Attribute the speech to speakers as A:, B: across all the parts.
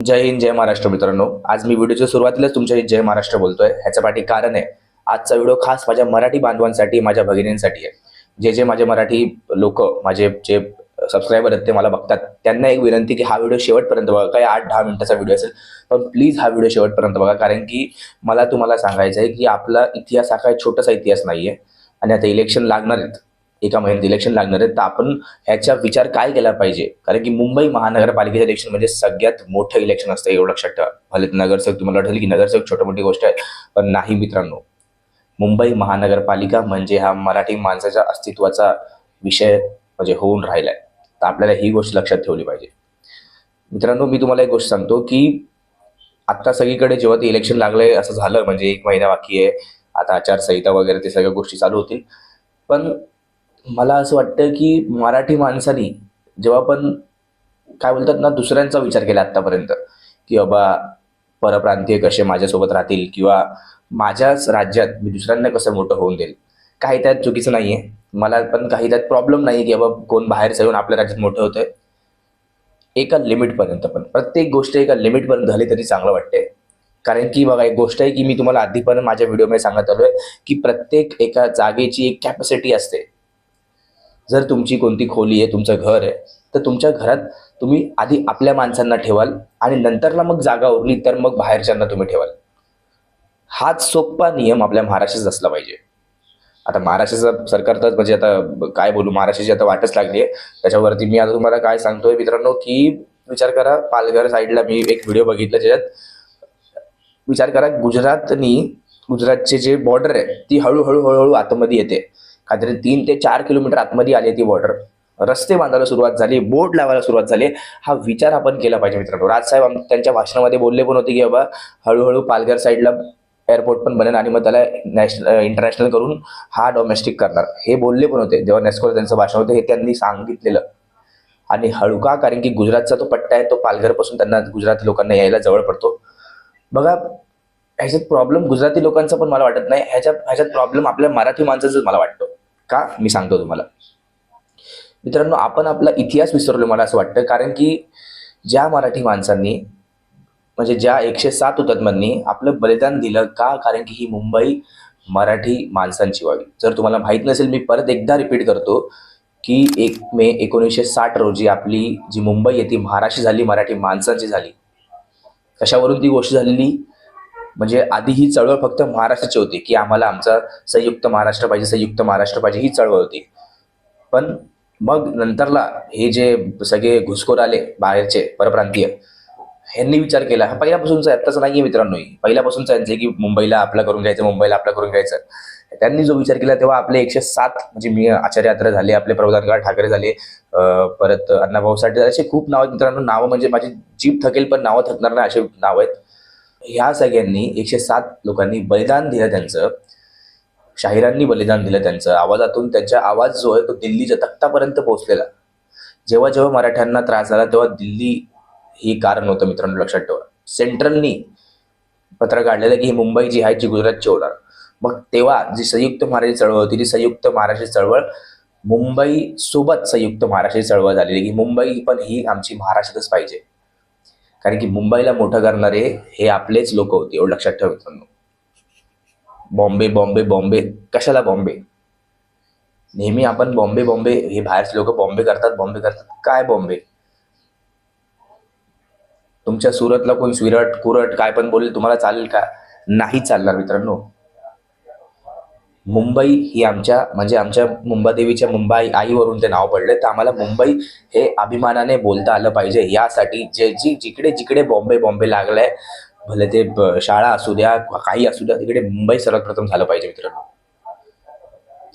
A: जय हिंद जय महाराष्ट्र मित्रांनो. आज मी व्हिडिओच्या सुरुवातीलाच तुमच्या जय महाराष्ट्र बोलतोय. ह्याच्या पाठी कारण आहे, आजचा व्हिडिओ खास माझ्या मराठी बांधवांसाठी, माझ्या भगिनींसाठी आहे. जे माझे मराठी लोक, माझे जे सबस्क्रायबर आहेत ते मला बघतात, त्यांना एक विनंती की हा व्हिडिओ शेवटपर्यंत बघा. काही 8-10 मिनिटाचा व्हिडिओ असेल, पण प्लीज हा व्हिडिओ शेवटपर्यंत बघा. कारण की मला तुम्हाला सांगायचं आहे की आपला इतिहास हा काही छोटासा इतिहास नाहीये. आणि आता इलेक्शन लागणार आहेत, एका महिन्यात इलेक्शन लागणार आहेत, तर आपण ह्याचा विचार काय केला पाहिजे. कारण की मुंबई महानगरपालिकेचं इलेक्शन म्हणजे सगळ्यात मोठं इलेक्शन असतं, एवढं लक्षात ठेवा. भले नगरसेवक तुम्हाला वाटेल की नगरसेवक छोटी मोठी गोष्ट आहे, पण नाही मित्रांनो. मुंबई महानगरपालिका म्हणजे हा मराठी माणसाच्या अस्तित्वाचा विषय म्हणजे होऊन राहिलाय. तर आपल्याला ही गोष्ट लक्षात ठेवली पाहिजे. मित्रांनो, मी तुम्हाला एक गोष्ट सांगतो की आता सगळीकडे जेव्हा ते इलेक्शन लागलंय असं झालं, म्हणजे एक महिना बाकी आहे, आता आचारसंहिता वगैरे ते सगळ्या गोष्टी चालू होतील. पण मला असं वाटतं की मराठी माणसानी जेव्हा पण काय बोलतात ना, दुसऱ्यांचा विचार केला आतापर्यंत, की बाबा परप्रांतीय कसे माझ्यासोबत राहतील किंवा माझ्याच राज्यात मी दुसऱ्यांना कसं मोठं होऊन देईल. काही त्यात चुकीचं नाहीये, मला पण काही त्यात प्रॉब्लेम नाही की बाबा कोण बाहेरचं येऊन आपल्या राज्यात मोठं होतंय. एका लिमिटपर्यंत, पण प्रत्येक गोष्ट एका लिमिटपर्यंत झाली तरी चांगलं वाटते. कारण की बघा, एक गोष्ट आहे की मी तुम्हाला आधीपर्यंत माझ्या व्हिडिओमध्ये सांगत आलोय की प्रत्येक एका जागेची एक कॅपॅसिटी असते. जर तुमची कोणती खोली आहे, तुमचं घर आहे, तर तुमच्या घरात तुम्ही आधी आपल्या माणसांना ठेवाल आणि नंतरला मग जागा उरली तर मग बाहेरच्यांना तुम्ही ठेवाल. हाच सोप्पा नियम आपल्या महाराष्ट्रात असला पाहिजे. आता महाराष्ट्राचं सरकार तर म्हणजे आता काय बोलू, महाराष्ट्राची आता वाटच लागली आहे. त्याच्यावरती मी आता तुम्हाला काय सांगतोय मित्रांनो, की विचार करा, पालघर साईडला मी एक व्हिडिओ बघितला, ज्याच्यात विचार करा, गुजरातचे जे बॉर्डर आहे ती हळूहळू हळूहळू आतमध्ये येते. काहीतरी 3 ते 4 किलोमीटर आतमध्ये आली ती बॉर्डर. रस्ते बांधायला सुरुवात झाली, बोर्ड लावायला सुरुवात झाली. हा विचार आपण केला पाहिजे मित्रांनो. राजसाहेब त्यांच्या भाषणामध्ये बोलले पण होते की बाबा हळूहळू पालघर साईडला एअरपोर्ट पण बनेल आणि मग त्याला इंटरनॅशनल करून हा डोमेस्टिक करणार, हे बोलले पण होते जेव्हा नेस्कोला त्यांचं भाषण होतं, हे त्यांनी सांगितलेलं. आणि हळू का, कारण की गुजरातचा तो पट्टा आहे, तो पालघरपासून त्यांना गुजराती लोकांना यायला जवळ पडतो. बघा, ह्याच्यात प्रॉब्लेम गुजराती लोकांचा पण मला वाटत नाही, ह्याच्यात प्रॉब्लेम आपल्या मराठी माणसाचाच मला वाटतो. का, मी सांगतो तुम्हाला. मित्रांनो, आपण आपला इतिहास विसरलो मला असं वाटतं. कारण की ज्या मराठी माणसांनी, म्हणजे ज्या 107 हुतात्म्यांनी आपलं बलिदान दिलं, का, कारण की ही मुंबई मराठी माणसांची व्हावी. जर तुम्हाला माहीत नसेल, मी परत एकदा रिपीट करतो की 1 मे 1960 रोजी आपली जी मुंबई आहे ती महाराष्ट्र झाली, मराठी माणसांची झाली. कशावरून ती गोष्ट झालेली, म्हणजे आधी ही चळवळ फक्त महाराष्ट्राची होती की आम्हाला आमचा संयुक्त महाराष्ट्र पाहिजे, संयुक्त महाराष्ट्र पाहिजे, ही चळवळ होती. पण मग नंतरला हे जे सगळे घुसखोर आले बाहेरचे परप्रांतीय, ह्यांनी विचार केला, हा पहिल्यापासूनचा आहे, आत्ताच नाहीये मित्रांनो, पहिल्यापासूनचा आहे की मुंबईला आपला करून घ्यायचं, मुंबईला आपला करून घ्यायचं. त्यांनी जो विचार केला तेव्हा आपले 107, म्हणजे मी आचार्य यात्रा झाले, आपले प्रबोधनकार ठाकरे झाले, परत अण्णाभाऊ साठे, असे खूप नाव आहेत मित्रांनो. नावं म्हणजे माझी जीभ थकेल पण नावं थकणार नाही असे नाव आहेत. ह्या सगळ्यांनी 107 लोकांनी बलिदान दिलं त्यांचं, शाहिरांनी बलिदान दिलं त्यांचं. आवाजातून त्यांचा आवाज जो आहे तो दिल्लीच्या तख्तापर्यंत पोहोचलेला. जेव्हा जेव्हा मराठ्यांना त्रास झाला तेव्हा दिल्ली ही कारण होतं मित्रांनो, लक्षात ठेवा. सेंट्रलनी पत्र काढलेलं की ही मुंबई जी आहे ती गुजरातची होणार. मग तेव्हा जी संयुक्त महाराष्ट्र चळवळ होती, ती संयुक्त महाराष्ट्र चळवळ मुंबई सोबत संयुक्त महाराष्ट्र चळवळ झालेली, की मुंबई पण ही आमची महाराष्ट्रातच पाहिजे. कारण की मुंबईला मोठं करणारे हे आपलेच लोक होते, एवढं लक्षात ठेवा मित्रांनो. बॉम्बे बॉम्बे बॉम्बे, कशाला बॉम्बे? नेहमी आपण बॉम्बे बॉम्बे, हे बाहेरचे लोक बॉम्बे करतात, बॉम्बे करतात. काय बॉम्बे? तुमच्या सुरतला कोण सुरट कुरट काय पण बोलेल, तुम्हाला चालेल का? नाही चालणार मित्रांनो. मुंबई ही आमच्या, म्हणजे आमच्या मुंबादेवीच्या मुंबई आईवरून ते नाव पडले, तर आम्हाला मुंबई हे अभिमानाने बोलता आलं पाहिजे. यासाठी जिकडे जिकडे बॉम्बे बॉम्बे लागलंय, भले ते शाळा असू द्या, काही असू द्या, तिकडे मुंबई सर्वप्रथम झालं पाहिजे मित्रांनो.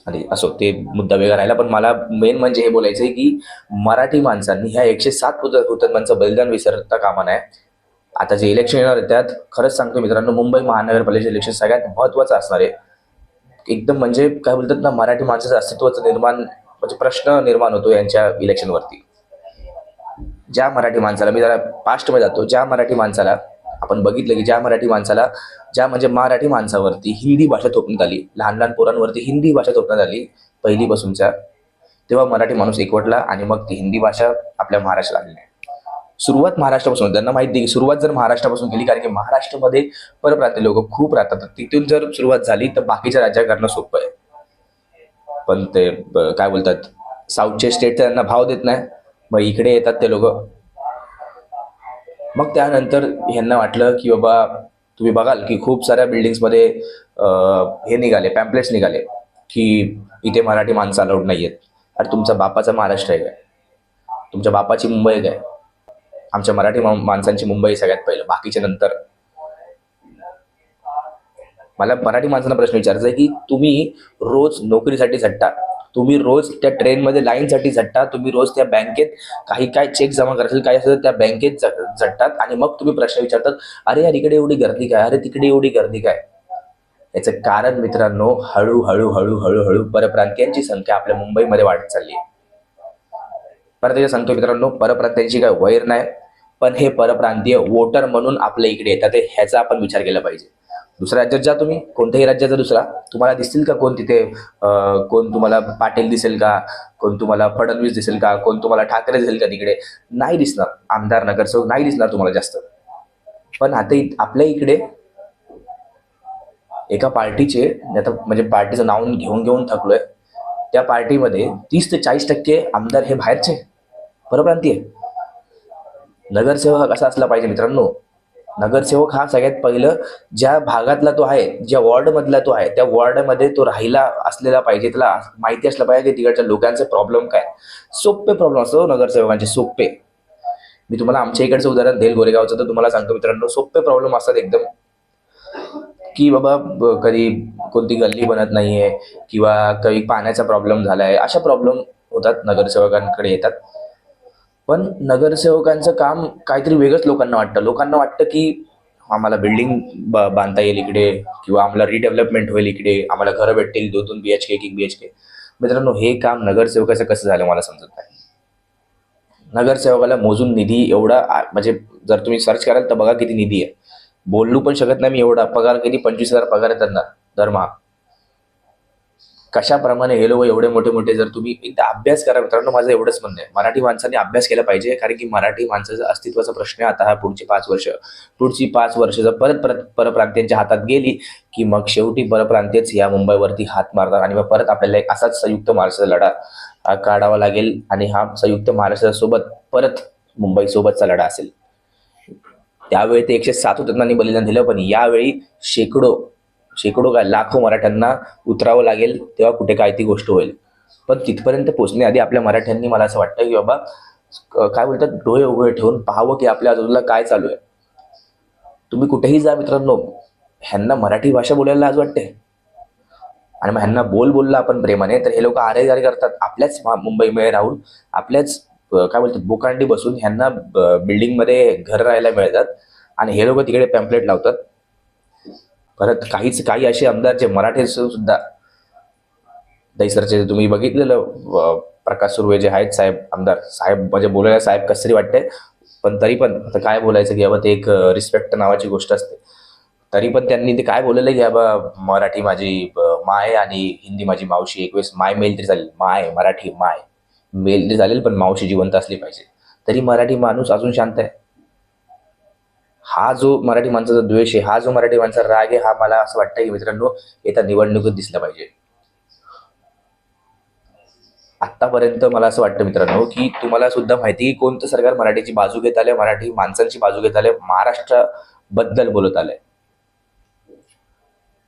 A: आणि असो, ते मुद्दा वेगळा राहिला. पण मला मेन म्हणजे हे बोलायचं आहे की मराठी माणसांनी ह्या 107 हुतात्म्यांचं बलिदान विसरता कामा नये. आता जे इलेक्शन येणार आहे त्यात खरंच सांगतो मित्रांनो, मुंबई महानगरपालिकेचे इलेक्शन सगळ्यात महत्त्वाचं असणार आहे. एकदम म्हणजे काय बोलतात ना, मराठी माणसाचं अस्तित्वाचं निर्माण, म्हणजे प्रश्न निर्माण होतो यांच्या इलेक्शनवरती. ज्या मराठी माणसाला, मी जरा पास्टमध्ये जातो, ज्या मराठी माणसाला आपण बघितलं की ज्या मराठी माणसाला, ज्या म्हणजे मराठी माणसावरती हिंदी भाषा थोपण्यात आली, लहान लहान पोरांवरती हिंदी भाषा थोपण्यात आली पहिलीपासूनच्या, तेव्हा मराठी माणूस एकवटला आणि मग ती हिंदी भाषा आपल्या महाराष्ट्राला आली. सुरुवात महाराष्ट्रापासून, त्यांना माहिती आहे की सुरुवात जर महाराष्ट्रापासून केली, कारण की महाराष्ट्रामध्ये परप्रांतीय लोक खूप राहतात, तर तिथून जर सुरुवात झाली तर बाकीच्या राज्यात करणं सोपं आहे. पण ते काय बोलतात, साऊथचे स्टेट त्यांना भाव देत नाही, मग इकडे येतात ते लोक. मग त्यानंतर ह्यांना वाटलं की बाबा, तुम्ही बघाल की खूप साऱ्या बिल्डिंग्समध्ये हे निघाले, पॅम्पलेट्स निघाले की इथे मराठी माणसं अलाउड नाही आहेत. अरे तुमचा बापाचा महाराष्ट्र आहे काय? तुमच्या बापाची मुंबई आहे काय? आमच्या मराठी माणसांची मुंबई सगळ्यात पहिलं, बाकीच्या नंतर. मला मराठी माणसांना प्रश्न विचारायचा आहे की तुम्ही रोज नोकरीसाठी झटता, तुम्ही रोज त्या ट्रेनमध्ये लाईनसाठी झटता, तुम्ही रोज त्या बँकेत काही काय चेक जमा करायचे काही असेल त्या बँकेत झटतात, आणि मग तुम्ही प्रश्न विचारतात, अरे यार इकडे एवढी गर्दी काय, अरे तिकडे एवढी गर्दी काय? याचं कारण मित्रांनो, हळूहळू हळूहळू हळू परप्रांतीयांची संख्या आपल्या मुंबईमध्ये वाढत चालली आहे. परत एकदा सांगतो मित्रांनो, परप्रांतीयांची काय वैर नाही, पण हे परप्रांतीय वोटर म्हणून आपल्या इकडे येतात, ह्याचा आपण विचार केला पाहिजे. दुसऱ्या राज्यात जा तुम्ही, कोणत्याही राज्याचा दुसरा, तुम्हाला दिसतील का कोण तिथे, कोण तुम्हाला पाटील दिसेल का, कोण तुम्हाला फडणवीस दिसेल का, कोण तुम्हाला ठाकरे दिसेल का? तिकडे नाही दिसणार. आमदार नगरसेवक नाही दिसणार तुम्हाला जास्त. पण आता आपल्या इकडे एका पार्टीचे, आता म्हणजे पार्टीचं नाव घेऊन घेऊन थकलोय, त्या पार्टीमध्ये 30 ते 40% आमदार हे बाहेरचे, परप्रांतीय. नगरसेवक कसा असला पाहिजे मित्रांनो? नगरसेवक हा सगळ्यात पहिलं ज्या भागातला तो आहे, ज्या वॉर्डमधला तो आहे, त्या वॉर्डमध्ये तो राहिला असलेला पाहिजे, त्याला माहिती असलं पाहिजे की तिकडच्या लोकांचे प्रॉब्लेम काय. सोपे प्रॉब्लेम असतो नगरसेवकांचे, सोपे. मी तुम्हाला आमच्या इकडचं उदाहरण देईल, गोरेगावचं, तर तुम्हाला सांगतो मित्रांनो, सोपे प्रॉब्लेम असतात एकदम. की बाबा कधी कोणती गल्ली बनत नाहीये, किंवा काही पाण्याचा प्रॉब्लेम झालाय, अशा प्रॉब्लेम होतात, नगरसेवकांकडे येतात. पण नगरसेवकांचं काम काहीतरी वेगळंच लोकांना वाटतं. लोकांना वाटतं की आम्हाला बिल्डिंग बांधता येईल इकडे, किंवा आम्हाला रिडेव्हलपमेंट होईल इकडे, आम्हाला घरं भेटतील 2-2 BHK 1-1 BHK. मित्रांनो, हे काम नगरसेवकाचं कसं झालं मला समजत नाही. नगरसेवकाला मोजून निधी एवढा, म्हणजे जर तुम्ही सर्च कराल तर बघा किती निधी आहे. बोलू पण शकत नाही मी, एवढा पगार किती, 25,000 पगार आहे त्यांना दरमहा. कशाप्रमाणे हे लोक एवढे मोठे मोठे, जर तुम्ही एकदा अभ्यास करा मित्रांनो, माझं एवढंच म्हणणं आहे, मराठी माणसांनी अभ्यास केला पाहिजे. कारण की मराठी माणसाचं अस्तित्वाचा प्रश्न आहे आता हा. पुढची 5 वर्ष जर परत परत परप्रांतीयांच्या हातात गेली, की मग शेवटी परप्रांतीयच या मुंबईवरती हात मारणार, आणि मग परत आपल्याला एक असाच संयुक्त महाराष्ट्राचा लढा काढावा लागेल, आणि हा संयुक्त महाराष्ट्रासोबत परत मुंबई सोबतचा लढा असेल. त्यावेळी ते 107 हुतात्म्यांनी बलिदान दिलं, पण यावेळी शेकडो काय लाखो मराठ्यांना उतरावं लागेल, तेव्हा कुठे काय ती गोष्ट होईल. पण तिथपर्यंत पोहोचण्याआधी आपल्या मराठ्यांनी, मला असं वाटतं की बाबा काय बोलतात, डोळे उघडे ठेवून पाहावं की आपल्या आजूबाजूला काय चालू आहे. तुम्ही कुठेही जा मित्रांनो, ह्यांना मराठी भाषा बोलायला लाज वाटते, आणि मग ह्यांना बोलला आपण प्रेमाने, तर हे लोक आरे करतात. आपल्याच मुंबईमध्ये राहून, आपल्याच काय बोलतात बोकांडी बसून ह्यांना बिल्डिंगमध्ये घर राहायला मिळतात, आणि हे लोक तिकडे पॅम्पलेट लावतात. परत काही असे आमदार जे मराठी सुद्धा, दैसरचे तुम्ही बघितलेलं, प्रकाश सुर्वे जे आहेत साहेब, आमदार साहेब, म्हणजे बोलायला साहेब कसरी वाटते, पण तरी पण आता काय बोलायचं की बाबा, ते एक रिस्पेक्ट नावाची गोष्ट असते. तरी पण त्यांनी ते काय बोललेलं की बाबा, मराठी माझी माय आणि हिंदी माझी मावशी, एक वेळेस माय मेल तरी चालेल, माय मराठी माय मेल तरी चालेल, पण मावशी जिवंत असली पाहिजे. तरी मराठी माणूस अजून शांत आहे. हा जो मराठी माणसाचा द्वेष आहे, हा जो मराठी माणसाचा राग आहे, हा मला असं वाटतं की मित्रांनो येत्या निवडणुकीत दिसला पाहिजे. आतापर्यंत मला असं वाटतं मित्रांनो की तुम्हाला सुद्धा माहिती, की कोणतं सरकार मराठीची बाजू घेत आलंय, मराठी माणसांची बाजू घेत आलंय, महाराष्ट्राबद्दल बोलत आलंय.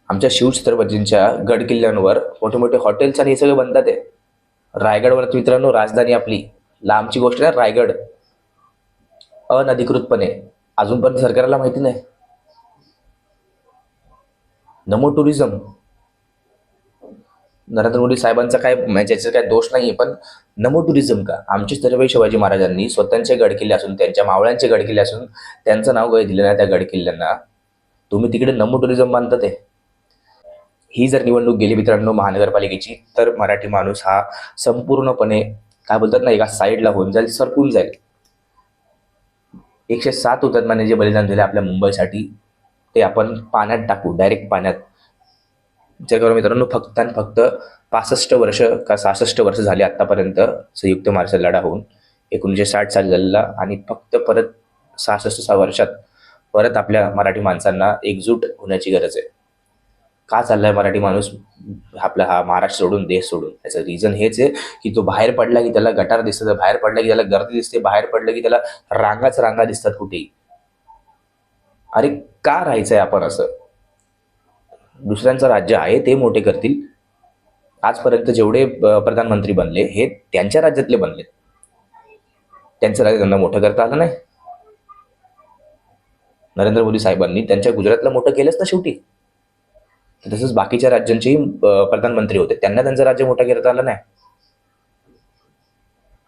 A: आमच्या शिवछत्रपतींच्या गड किल्ल्यांवर मोठे मोठे हॉटेल्स आणि हे सगळं बनतात आहे. रायगडवर मित्रांनो, राजधानी आपली, लांबची गोष्ट नाही, रायगड अनधिकृतपणे अजूनपर्यंत सरकारला माहिती नाही. नमो टुरिझम, नरेंद्र मोदी साहेबांचा काय म्हणजे याचा काय दोष नाहीये, पण नमो टुरिझम का? आमचे छत्रपती शिवाजी महाराजांनी स्वतःचे गडकिल्ले असून, त्यांच्या मावळ्यांचे गडकिल्ले असून, त्यांचं नाव काही दिलं नाही त्या गडकिल्ल्यांना, तुम्ही तिकडे नमो टुरिझम बांधतात आहे. ही जर निवडणूक गेली मित्रांनो महानगरपालिकेची, तर मराठी माणूस हा संपूर्णपणे काय बोलतात ना, एका साईडला होऊन जाईल, सरकून जाईल. 107 हुतात्म्यांनी जे बलिदान दिले आपल्या मुंबईसाठी, ते आपण पाण्यात टाकू, डायरेक्ट पाण्यात. विचार करा मित्रांनो, फक्त आणि फक्त 65 वर्ष का 66 वर्ष झाली आतापर्यंत संयुक्त महाराष्ट्र लढा होऊन. 1960 साली झालेला आणि फक्त परत 66 वर्षात परत आपल्या मराठी माणसांना एकजूट होण्याची गरज आहे. का चाललाय मराठी माणूस आपला हा महाराष्ट्र सोडून, देश सोडून? याचं रिझन हेच आहे की तो बाहेर पडला की त्याला गटार दिसतं, बाहेर पडला की त्याला गर्दी दिसते, बाहेर पडलं की त्याला रांगाच रांगा दिसतात कुठेही. अरे का राहायचंय आपण असं? दुसऱ्यांचं राज्य आहे, ते मोठे करतील. आजपर्यंत जेवढे प्रधानमंत्री बनले हे त्यांच्या राज्यातले बनले, त्यांचं राज्य त्यांना मोठं करता आलं नाही. नरेंद्र मोदी साहेबांनी त्यांच्या गुजरातला मोठं केलंच ना शेवटी. तसंच बाकीच्या राज्यांचे प्रधानमंत्री होते, त्यांना त्यांचं राज्य मोठं करता आलं नाही.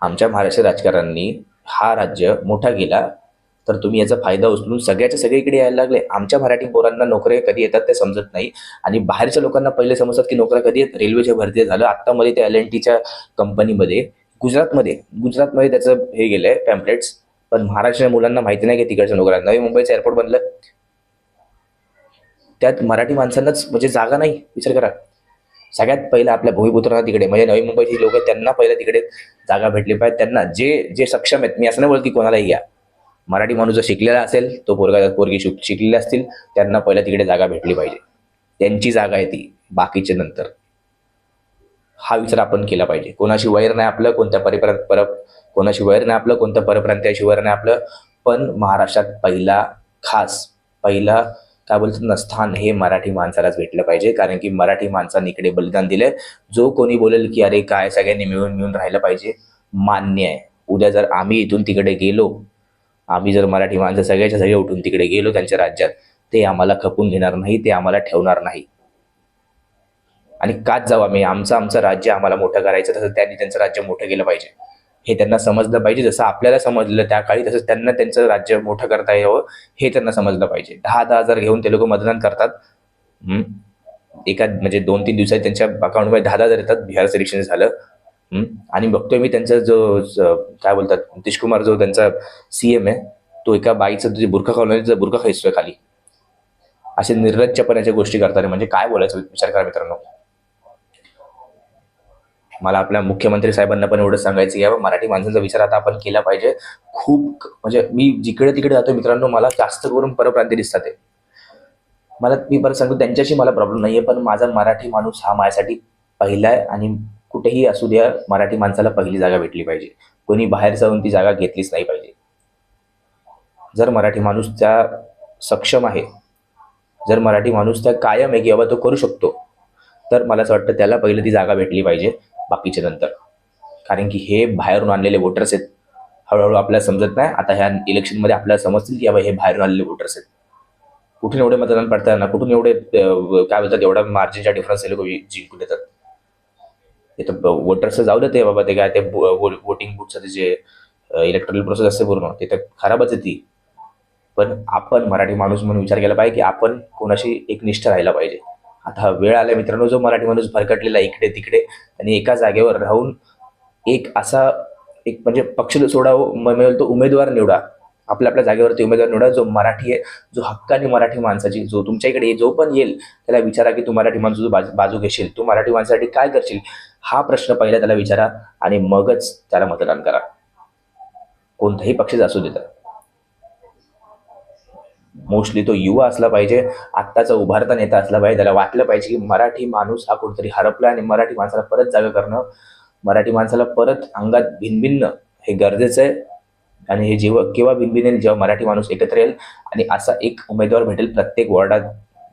A: आमच्या महाराष्ट्र राजकारण्यांनी हा राज्य मोठा केला, तर तुम्ही याचा फायदा उचलून सगळ्याच्या सगळीकडे यायला लागले. आमच्या मराठी पोरांना नोकऱ्या कधी येतात ते समजत नाही, आणि बाहेरच्या लोकांना पहिले समजतात की नोकऱ्या कधी येत. रेल्वेच्या भरती झालं आत्ता मध्ये त्या LNTच्या कंपनीमध्ये गुजरातमध्ये त्याचं हे गेलंय पॅम्पलेट्स. पण महाराष्ट्राच्या मुलांना माहिती नाही की तिकडच्या नोकऱ्या. नवी मुंबईचं एअरपोर्ट बनलं, त्यात मराठी माणसांनाच म्हणजे जागा नाही. विचार करा, सगळ्यात पहिला आपल्या भूमिपुत्रांना तिकडे म्हणजे नवी मुंबईची लोक त्यांना पहिल्या तिकडे जागा भेटली पाहिजे. त्यांना जे जे सक्षम आहेत, मी असं नाही बोलत की कोणालाही घ्या, मराठी माणूस जो शिकलेला असेल, तो पोरगी शिकलेले असतील, त्यांना पहिल्या तिकडे जागा भेटली पाहिजे. त्यांची जागा आहे ती, बाकीचे नंतर. हा विचार आपण केला पाहिजे. कोणाशी वैर नाही आपलं, कोणाशी वैर नाही आपलं, कोणत्या परप्रांतीयाशी वैर नाही आपलं, पण महाराष्ट्रात पहिला काय बोलतात ना, स्थान हे मराठी माणसालाच भेटलं पाहिजे. कारण की मराठी माणसांनी इकडे बलिदान दिलंय. जो कोणी बोलेल की अरे काय सगळ्यांनी मिळून राहिलं पाहिजे, मान्य आहे. उद्या जर आम्ही इथून तिकडे गेलो, आम्ही जर मराठी माणसं सगळ्याच्या सगळे उठून तिकडे गेलो त्यांच्या राज्यात, ते आम्हाला खपून घेणार नाही, ते आम्हाला ठेवणार नाही. आणि काच जाऊ आम्ही, आमचं राज्य आम्हाला मोठं करायचं, तसं त्यांनी त्यांचं राज्य मोठं केलं पाहिजे. हे त्यांना समजलं पाहिजे. जसं आपल्याला समजलं त्या काळी, तसंच त्यांना त्यांचं राज्य मोठं करता यावं हे त्यांना समजलं पाहिजे. 10,000 घेऊन ते लोक मतदान करतात. एका म्हणजे 2-3 दिवसात त्यांच्या अकाउंटमध्ये 10,000 येतात. बिहारचं इलेक्शन झालं, आणि बघतोय मी त्यांचा जो काय बोलतात नितीश कुमार, जो त्यांचा CM आहे, तो एका बाईचं जे बुरखा बुरखा खायचोय खाली. असे निर्लज्जपणाच्या गोष्टी करतात. म्हणजे काय बोलायचं विचार करा मित्रांनो. मला आपल्या मुख्यमंत्री साहेबांना पण एवढं सांगायचं की मराठी माणसांचा विचार आता आपण केला पाहिजे. खूप म्हणजे मी जिकडे तिकडे जातो मित्रांनो, मला जास्त करून परप्रांती दिसतात. मी परत सांगतो, त्यांच्याशी मला प्रॉब्लेम नाहीये, पण माझा मराठी माणूस हा माझ्यासाठी पहिला आहे. आणि कुठेही असू द्या, मराठी माणसाला पहिली जागा भेटली पाहिजे. कोणी बाहेर जाऊन ती जागा घेतलीच नाही पाहिजे. जर मराठी माणूस त्या सक्षम आहे, जर मराठी माणूस त्या कायम आहे की बाबा तो करू शकतो, तर मला असं वाटतं त्याला पहिलं ती जागा भेटली पाहिजे, बाकीचे नंतर. कारण की हे बाहेरून आणलेले वोटर्स आहेत. हळूहळू आपल्याला समजत नाही, आता ह्या इलेक्शनमध्ये आपल्याला समजतील की बाबा हे बाहेरून आलेले वोटर्स आहेत. कुठून एवढे मतदान पडताना, कुठून एवढे काय बोलतात एवढा मार्जिनच्या डिफरन्स हे लोक जिंकून येतात. ते तर वोटर्स जाऊ देते बाबा, ते काय ते वोटिंग बूथचं जे इलेक्ट्रॉनिक प्रोसेस असते पूर्ण, ते तर खराबच आहे ती. पण आपण मराठी माणूस म्हणून विचार केला पाहिजे की आपण कोणाशी एकनिष्ठ राहायला पाहिजे. आता हा वेळ आला मित्रांनो, जो मराठी माणूस भरकटलेला इकडे तिकडे, आणि एका जागेवर राहून एक म्हणजे पक्ष सोडावं, मिळेल तो उमेदवार निवडा. आपल्या जागेवरती उमेदवार निवडा जो मराठी आहे, जो हक्काने मराठी माणसाची, जो तुमच्या इकडे जो पण येईल त्याला विचारा की तू मराठी माणसाची बाजू घेशील, तू मराठी माणसासाठी काय करशील, हा प्रश्न पहिला त्याला विचारा आणि मगच त्याला मतदान करा. कोणताही पक्ष असू देतात. मोस्टली तो युवा असला पाहिजे, आत्ताचा उभारता नेता असला पाहिजे. त्याला वाटलं पाहिजे की मराठी माणूस हा कुठेतरी हरपला आणि मराठी माणसाला परत जागा करणं, मराठी माणसाला परत अंगात भिनभिन्न हे गरजेचं आहे. आणि हे केव्हा भिनभिनेल, जेव्हा मराठी माणूस एकत्र येईल आणि असा एक उमेदवार भेटेल प्रत्येक वॉर्डात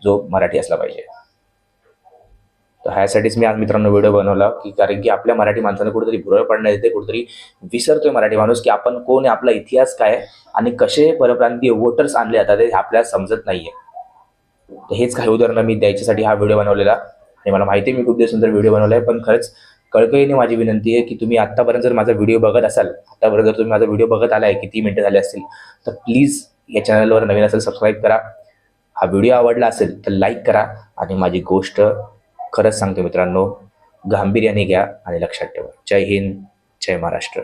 A: जो मराठी असला पाहिजे. तर ह्यासाठीच मी आज मित्रांनो व्हिडिओ बनवला, की कारण की आपल्या मराठी माणसांना कुठेतरी भुरळ पडण्यात येते, कुठेतरी विसरतोय मराठी माणूस की आपण कोण आहे, आपला इतिहास काय आणि कसे परप्रांतीय वोटर्स आणले जातात हे आपल्याला समजत नाहीये. तर हेच काही उदाहरणं मी द्यायच्यासाठी हा व्हिडिओ बनवलेला. आणि मला माहिती आहे मी खूप सुंदर व्हिडिओ बनवलाय, पण खरंच कळकळीने माझी विनंती आहे की तुम्ही आत्तापर्यंत जर माझा व्हिडिओ बघत असाल, आत्तापर्यंत जर तुम्ही माझा व्हिडिओ बघत आलाय, किती मिनिटं झाले असतील, तर प्लीज या चॅनलवर नवीन असेल सबस्क्राईब करा. हा व्हिडिओ आवडला असेल तर लाईक करा. आणि माझी गोष्ट खरंच सांगतो मित्रांनो, गांभीर्याने घ्या आणि लक्षात ठेवा. जय हिंद, जय महाराष्ट्र.